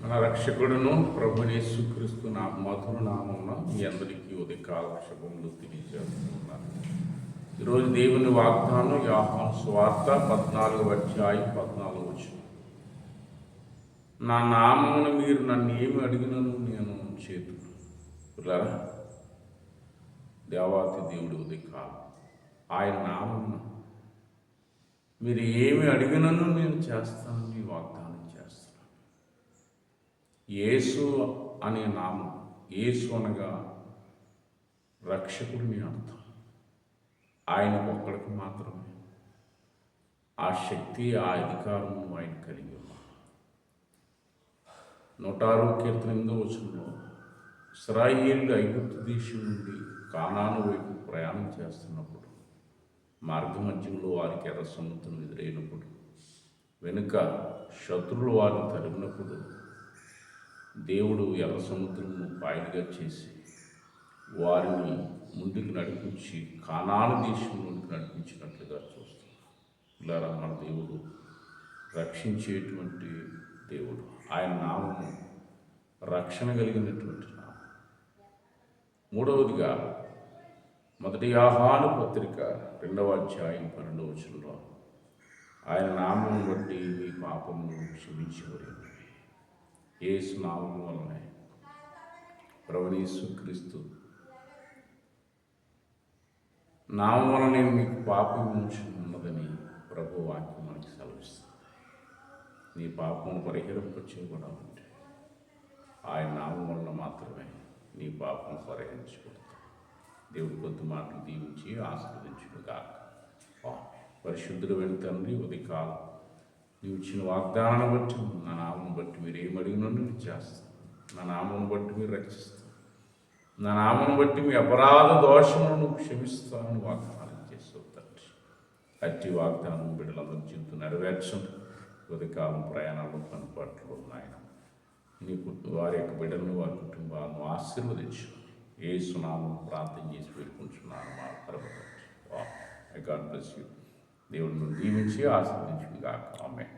మన రక్షకుడును ప్రభుని యేసుక్రీస్తు నా మధుర నామమున మీ అందరికీ ఉదయకాల శుభములు తెలియజేస్తున్నాను. ఈరోజు దేవుని వాగ్దానం యోహాను సువార్త 14:14. నా నామమును మీరు నన్ను ఏమి అడిగినను నేను చేతును. పిల్లరా, దేవాతి దేవుడు ఉదయకాలం ఆయన నామమున మీరు ఏమి అడిగినను నేను చేస్తానని వాగ్దానం చేస్తాను. యేసు అనే నామం, యేసు అనగా రక్షకుడిని అర్థం. ఆయనకు ఒక్కడికి మాత్రమే ఆ శక్తి, ఆ అధికారము ఆయన కలిగి ఉన్నారు. 106 కీర్తన 8 ఇశ్రాయేలు ఐగుప్తు దేశం నుండి కానాను వైపు ప్రయాణం చేస్తున్నప్పుడు మార్గమధ్యంలో వారికి ఎర్ర సముద్రం ఎదురైనప్పుడు, వెనుక శత్రువులు వారిని తరిమినప్పుడు దేవుడు ఎర్ర సముద్రమును పాయలుగా చేసి వారిని ముందుకు నడిపించి కానాను దేశంలోనికి నడిపించినట్లుగా చూస్తాం. ఇలా మన దేవుడు రక్షించేటువంటి దేవుడు. ఆయన నామము రక్షణ కలిగినటువంటి నామం. మూడవదిగా 1 యోహాను పత్రిక 2:12 ఆయన నామం బట్టి మీ పాపమును క్షమించబడి యేసు నామం వలనే ప్రభువైన యేసుక్రీస్తు నామం వలనే మీకు పాప విమోచన ఉన్నదని ప్రభు వాక్యం మనకి సెలవిస్తుంది. నీ పాపమును పరిహరింపచేయబడాలంటే ఆయన నామం వలన మాత్రమే నీ పాపం పరిహరించబడతాం. దేవుడి కొద్ది మాటలు దీవించి ఆశీర్వదించుగాక. పరిశుద్ధుడు తండ్రి, ఉదయకాలం నీవు ఇచ్చిన వాగ్దానాన్ని బట్టి, నా నామం బట్టి మీరు ఏం అడిగినో నేను చేస్తాను. నా నామం బట్టి మీరు రక్షిస్తాను. నా నామం బట్టి మీ అపరాధ దోషములను క్షమిస్తానని వాగ్దానం చేస్తావు తండ్రి. అట్టి వాగ్దానం బిడ్డలందరూ జీవితం నెరవేర్చండి. ఉదయకాలం ప్రయాణాలు, పనిపాట్లు నాయన నీకు వారి యొక్క బిడ్డలను, వారి కుటుంబాలను ఆశీర్వదించు. యేసు నామం ప్రార్థన చేసి పెట్టుకుంటున్నాను మా పరమ తండ్రి. God bless you. దేవుడిని దీవించి ఆశీర్వదించుగాక. ఆమేన్.